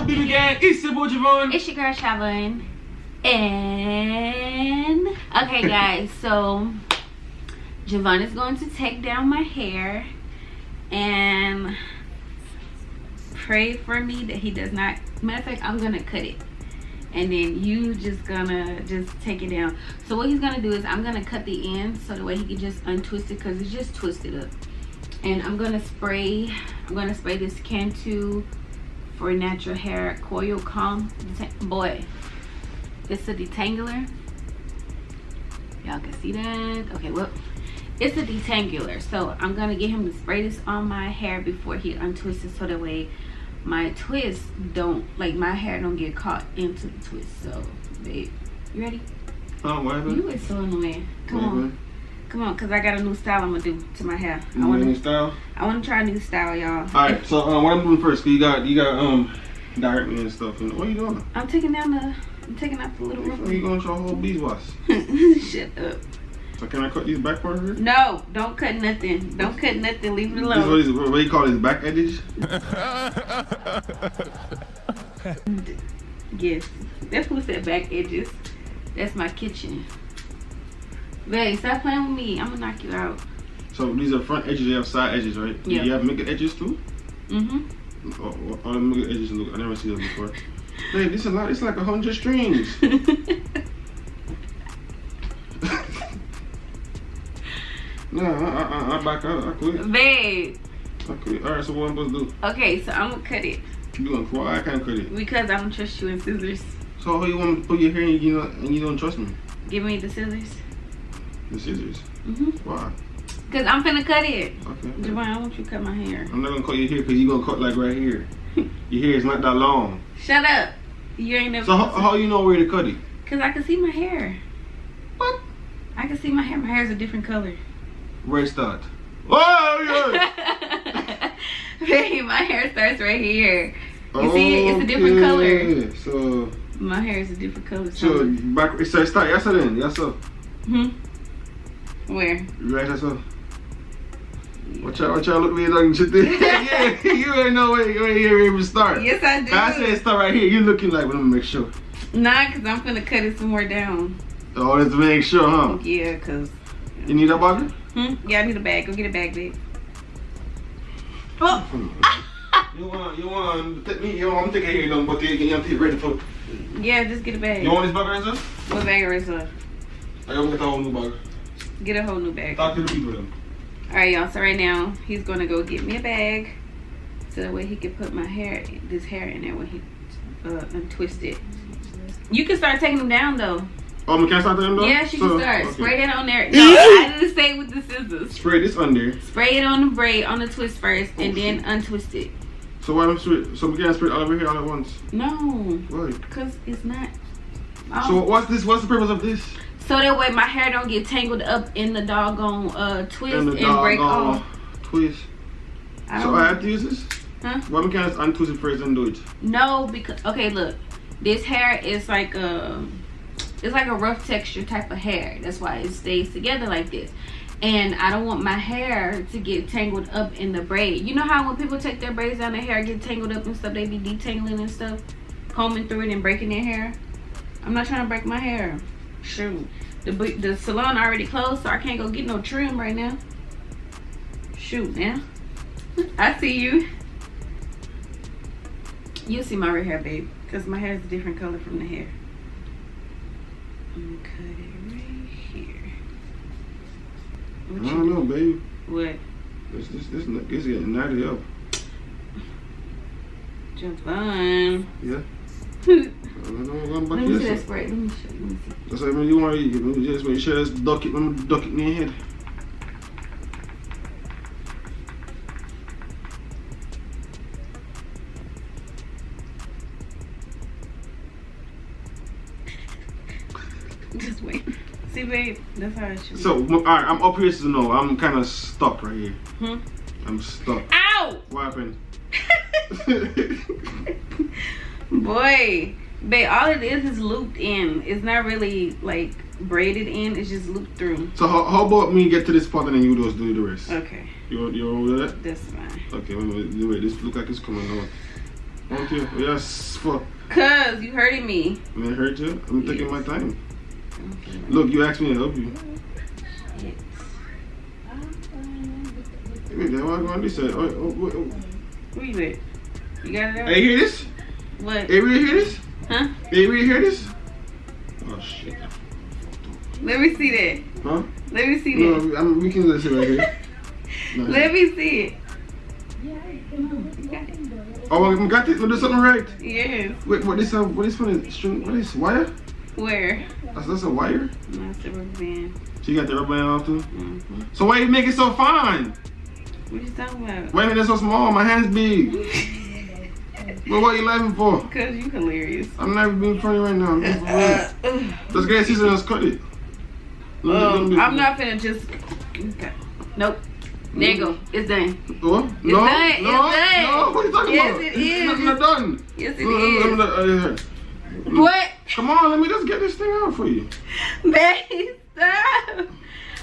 up, baby gang? It's your boy Syvon. It's your girl Syvon. And okay guys, so Syvon is going to take down my hair and pray for me that he does not. Matter of fact, I'm gonna cut it and then you gonna take it down. So what he's gonna do is I'm gonna cut the end so the way he can just untwist it because it's just twisted up. And I'm gonna spray this Cantu for natural hair coil comb. Boy, it's a detangler. Y'all can see that. Okay, well, it's a detangler. So I'm gonna get him to spray this on my hair before he untwists it so that way my twist my hair don't get caught into the twist. So babe, you ready? Whatever. You is so annoying. Come on, cause I got a new style I'm gonna do to my hair. You want a new style? I wanna try a new style, y'all. Alright, so what I'm doing first, cause you got direct me and stuff. You know, what are you doing? I'm taking out the little roof. You going to your whole beeswax? Shut up. So can I cut these back part here? No, don't cut nothing. Don't cut nothing. Leave it alone. What do you call these back edges? Yes, that's who said back edges. That's my kitchen. Babe, stop playing with me. I'm gonna knock you out. So these are front edges. You have side edges, right? Yeah. You have middle edges too? Mm-hmm. All the middle edges look. I never seen those before. Babe, this is a lot. It's like 100 strings. No, I back out. I quit. Babe. I quit. Alright, so what I'm supposed to do? Okay, so I'm gonna cut it. You gonna why I can't cut it? Because I don't trust you in scissors. So how you want me to put your hair in, and you don't trust me? Give me the scissors. The scissors? Mm-hmm. Why? Because I'm finna cut it. Okay. Syvon, I want you to cut my hair. I'm not gonna cut your hair because you're gonna cut like right here. Your hair is not that long. Shut up. You ain't never. So how you know where to cut it? Because I can see my hair. What? I can see my hair. My hair is a different color. Where it start? Oh yeah. Baby, my hair starts right here. You see it? It's a different color. So my hair is a different color. So back it start. Yes, sir. Then. Yes, sir. Where? Right, that's all. Watch out, look me like you did. Yeah, you ain't know where you even start. Yes, I do. I said start right here. You looking like, but I'm gonna make sure. Nah, cause I'm finna cut it somewhere down. Oh, that's to make sure, huh? Yeah, cause. You need that bugger? Yeah, I need a bag. Go get a bag, babe. Oh. You want take me? I'm taking here, don't but you ready for. Yeah, just get a bag. You want this bugger and stuff? What bag is it? I gotta get the whole new bugger. Get a whole new bag. Talk to the people then. Alright, y'all, so right now he's gonna go get me a bag so that way he can put my hair, this hair in there when he untwist it. You can start taking them down though. Oh, can I start them though? Yeah, she can start. Okay. Spray that on there. No, I didn't say with the scissors. Spray this on there. Spray it on the braid, on the twist first, and then untwist it. So why so we can't spray it all over here all at once? No. Why? Because it's not. So what's this? What's the purpose of this? So that way my hair don't get tangled up in the doggone twist and break off. Twist. So I have to use this? Huh? Why we can't untwist it first and do it? No, because okay, look, this hair is like it's like a rough texture type of hair. That's why it stays together like this. And I don't want my hair to get tangled up in the braid. You know how when people take their braids down, their hair get tangled up and stuff, they be detangling and stuff, combing through it and breaking their hair. I'm not trying to break my hair. Shoot, the salon already closed, so I can't go get no trim right now. Shoot, now I see you. You'll see my red hair, babe, because my hair is a different color from the hair. I'm gonna cut it right here. I don't know, babe. What? This getting naughty up. Syvon. Yeah. Let me see that spray. Let me see. That's what I mean. You want to just make sure that's duck it. Let me duck it in your head. Just wait. See, babe, that's how it should be. So, alright, I'm up here to know. I'm kind of stuck right here. I'm stuck. Ow! What happened? Boy, babe, all it is looped in. It's not really like braided in. It's just looped through. So how about me get to this part and then you just do the rest? Okay. You're over that? That's fine. Okay, wait, this look like it's coming on. Okay, yes, fuck. Cause you hurting me. May it hurt you? I'm taking my time. Look, you asked me to help you. Shit. Wait, then why go on this side? Oh. Where you at? You got it out? Hey, hear this? What? Hey, really hear this? Huh? Hey, really hear this? Oh shit. Let me see that. Huh? Let me see No, that. we can listen right here. No, Let me see it. You got it. Oh, I got this. There's something right. Yes. Wait, what is from the string? What is wire? Where? That's a wire. No, it's a rubber band. So you got the rubber band off too. Mm-hmm. So why you make it so fine? What you talking about? Why make it so small? My hand's big. Well, what are you laughing for? Cause you hilarious. I'm not being funny right now. I'm being for real. Let's get a scissors and let's cut it. I'm not finna just. Okay. Nope. There you go. It's done. What? It's No, done. no, It's done. no. What are you talking Yes, about? it It's is. not done. Yes, it is. What? Come on, let me just get this thing out for you. Babe, stop.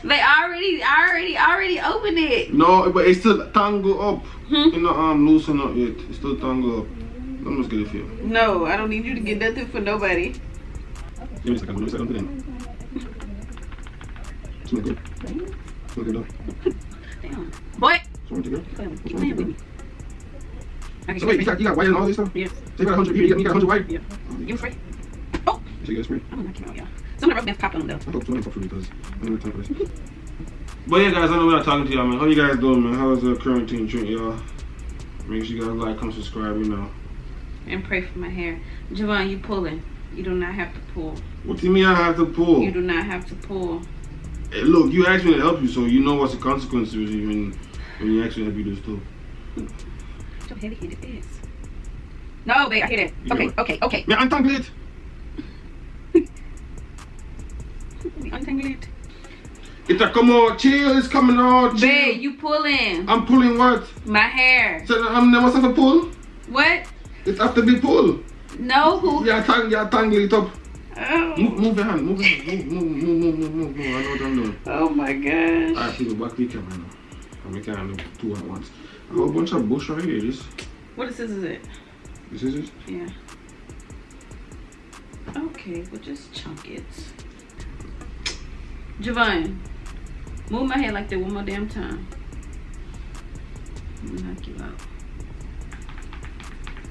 They already opened it. No, but it's still tangled up. Hmm? It's not loosen up yet. It's still tangled up. Let me just get it for you. No, I don't need you to get nothing for nobody. Give me a second. Let me second. Smell good. Smell good though. Damn. What? Smell good. Keep playing with me. So wait, you got wire and all this stuff? Yes. So you got 100 here, you got 100 wire? Yeah. You spray? Oh! So you got a spray? I'm gonna knock you out, yeah. Some of the rubber bands popped on them I hope someone popped through because I don't have time for this. But yeah, guys, I know we're not talking to y'all, man. How you guys doing, man? How's the quarantine treating y'all? Make sure you guys like, comment, subscribe, you know. and pray for my hair. Syvon, you pulling. You do not have to pull. What do you mean I have to pull? You do not have to pull. Hey, look, you asked me to help you, so you know what's the consequences when you actually help you do stuff. So heavy-handed is. No, babe, I hear that. Okay. Yeah, untangle it. We untangle it. It's a come out, chill, it's coming out, chill. Babe, you pulling. I'm pulling what? My hair. So I'm never supposed to pull? What? It have to be pulled. No, who? Yeah, tangle it up. Oh. Move your hand, move. I know what I'm doing. Oh my gosh. Alright, people, back to the camera now. We can't do two at once. A whole bunch of bush right here. What is this? Is it? This is it? Yeah. Okay, we'll just chunk it. Syvon, move my head like that one more damn time. I'm gonna knock you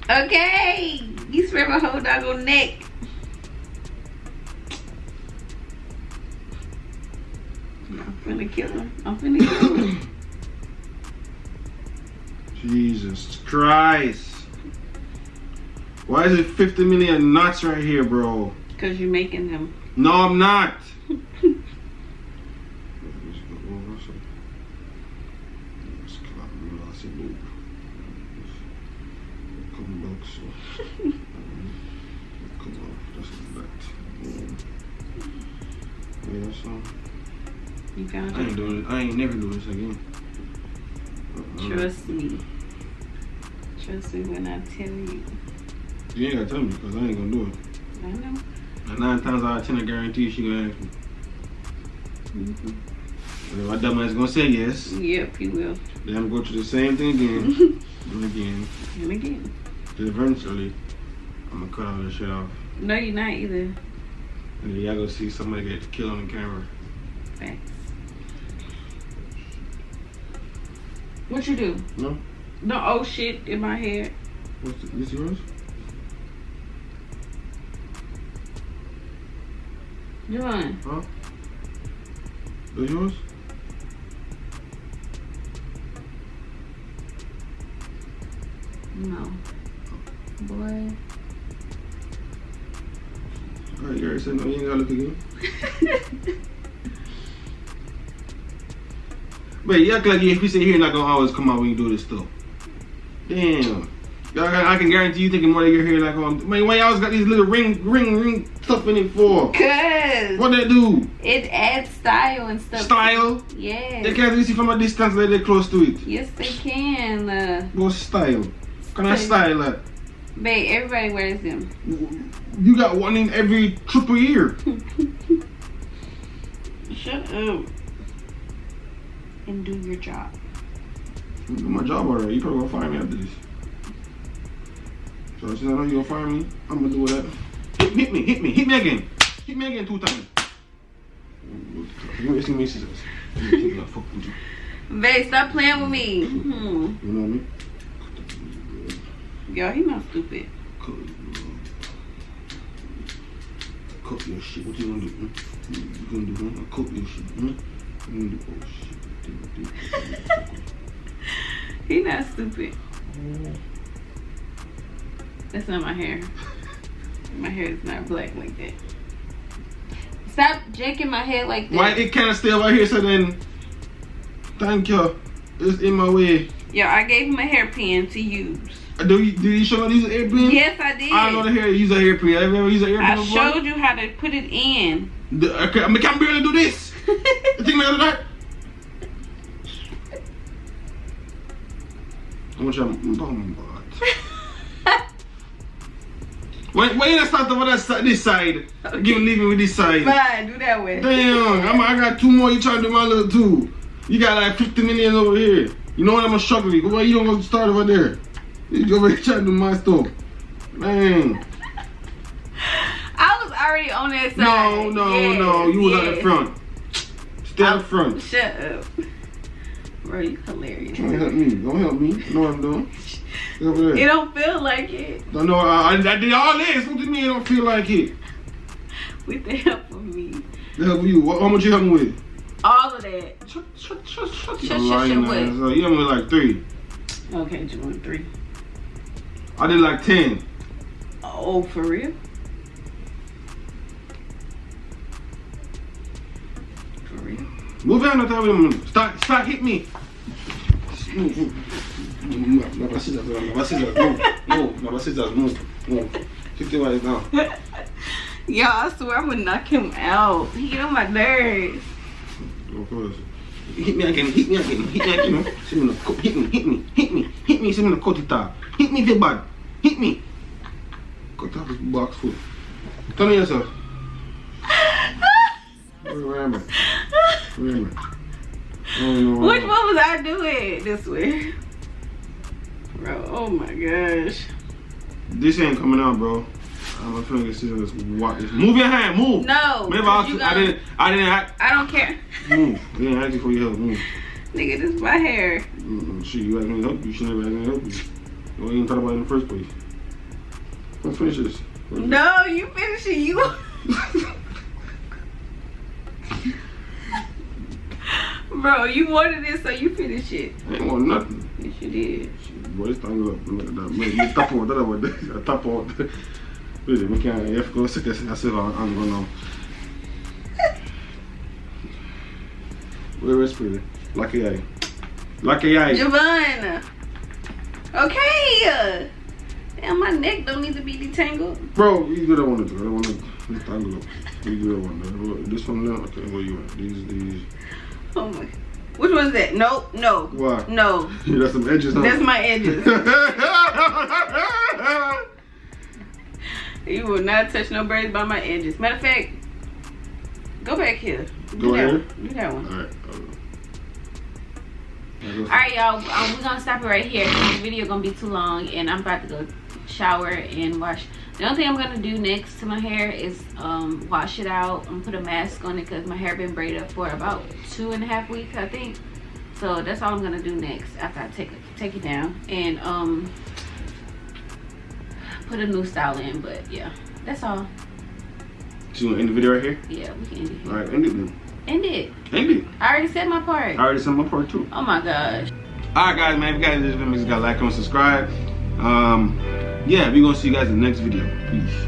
out. Okay, you spray my whole doggone neck. I'm finna kill him. Jesus Christ. Why is it 50 million knots right here, bro? Because you're making them. No, I'm not. You found I ain't doing it. I ain't never doing this again. Trust me. Trust me when I tell you. You ain't gotta tell me because I ain't gonna do it. I know. And 9 times out of 10, I guarantee she gonna ask me. Mm-hmm. And if my dumb ass gonna say yes, Yep, he will. then I'm gonna go through the same thing again and again. And again. Then eventually, I'm gonna cut all this shit off. No, you're not either. And then y'all gonna see somebody get killed on the camera. Facts. What you do? No? No old shit in my head. What's this yours? Syvon. Huh? Those yours? No. Boy. Alright, you already said no, you ain't gotta look again. But you act like if you sit here, you're not gonna always come out when you do this stuff. Damn. I can guarantee you thinking more of your hair like man, why you always got these little ring stuff in it for? Cause What they do? it adds style and stuff. Style? Yes. They can't really see from a distance like they're close to it. Yes, they can. What style? Can I style that? Babe, everybody wears them. You got one in every triple year. Shut up. And do your job. I'm doing my job already. You probably gonna fire me after this. So since I know you gonna fire me, I'm gonna do that. Hit me again. Hit me again 2 times. You see me scissors. Fuck with you. Babe, stop playing with me. You know what I mean? Yo, he not stupid. Cook your shit. What you gonna do? You gonna do? Cook your shit. You gonna do? Oh shit. He not stupid. That's not my hair. My hair is not black like that. Stop janking my head like that. Why it can't stay over here? So then, thank you. It's in my way. Yo, I gave him a hairpin to use. Did you show me these hairpin? Yes, I did. I don't know how to use a hairpin. I ever use a hairpin before? I showed you how to put it in. I can barely do this. You think I can do that? I'm gonna try my When you start over this side, Okay. leave me with this side. Fine, do that way. Damn, I got 2 more. You trying to do my little 2? You got like 50 million over here. You know what I'm struggling? Why you don't go start over there? You over here trying to do my stuff. Man. I was already on that side. No. You was at the front. Stay at the front. Shut up. Bro, you hilarious. Don't help me. Don't help me. You know what I'm doing? Stay over there. It don't feel like it. Don't know. I did all this. What do you mean it don't feel like it? With the help of me. The help of you. How much you help me with? All of that. Shut what? So you helped me with like 3. Okay, you want 3. I did like 10. Oh, for real? For real? Move on, not that Start hit me. Move. My scissors, move. Take the way down. Yo, I swear I'm gonna knock him out. He get on my nerves. Of course. Hit me again. See me no hit me. See me no cut it off. Hit me very bad. Hit me. Cut off his box foot. Tell me yourself. Where am I? Which one was I doing? This way. Bro, oh my gosh. This ain't coming out, bro. I'm finna get scissors. Move your hand, move. No. Maybe I didn't. I don't care. Move. I didn't ask you for your help. Move. Nigga, this is my hair. Shit, you asked me to help you. You should never ask me to help you. You ain't even thought about it in the first place. Let's finish this. No, you finish it. You. Bro, you wanted it, so you finish it. I ain't want nothing. Yes, you did. Boy, this thing up. Look at that. Man, you tap on that. I tap on. Really, we can't. You have to go sit there. I said, I'm going on. Where is pretty? Lucky eye. Syvon. Okay. Damn, my neck don't need to be detangled. Bro, you do that one. I don't want to detangle up. You do that one. This one now. Okay, where you at? These. Oh my. Which one's that? No. Why? No. That's some edges, huh? That's my edges. You will not touch no braids by my edges. Matter of fact, go back here. Go here? Do that one. Alright. Alright, y'all. We're going to stop it right here. The video going to be too long. And I'm about to go shower and wash. The only thing I'm going to do next to my hair is wash it out. I'm going to put a mask on it because my hair been braided up for about 2.5 weeks, I think. So that's all I'm going to do next after I take it down. And put a new style in. But yeah, that's all. So you want to end the video right here? Yeah, we can end it here. Alright, end it then. End it. End it. I already said my part. I already said my part too. Oh my gosh. Alright guys, man, if you guys just got to like, comment, subscribe. Yeah, we're gonna see you guys in the next video. Peace.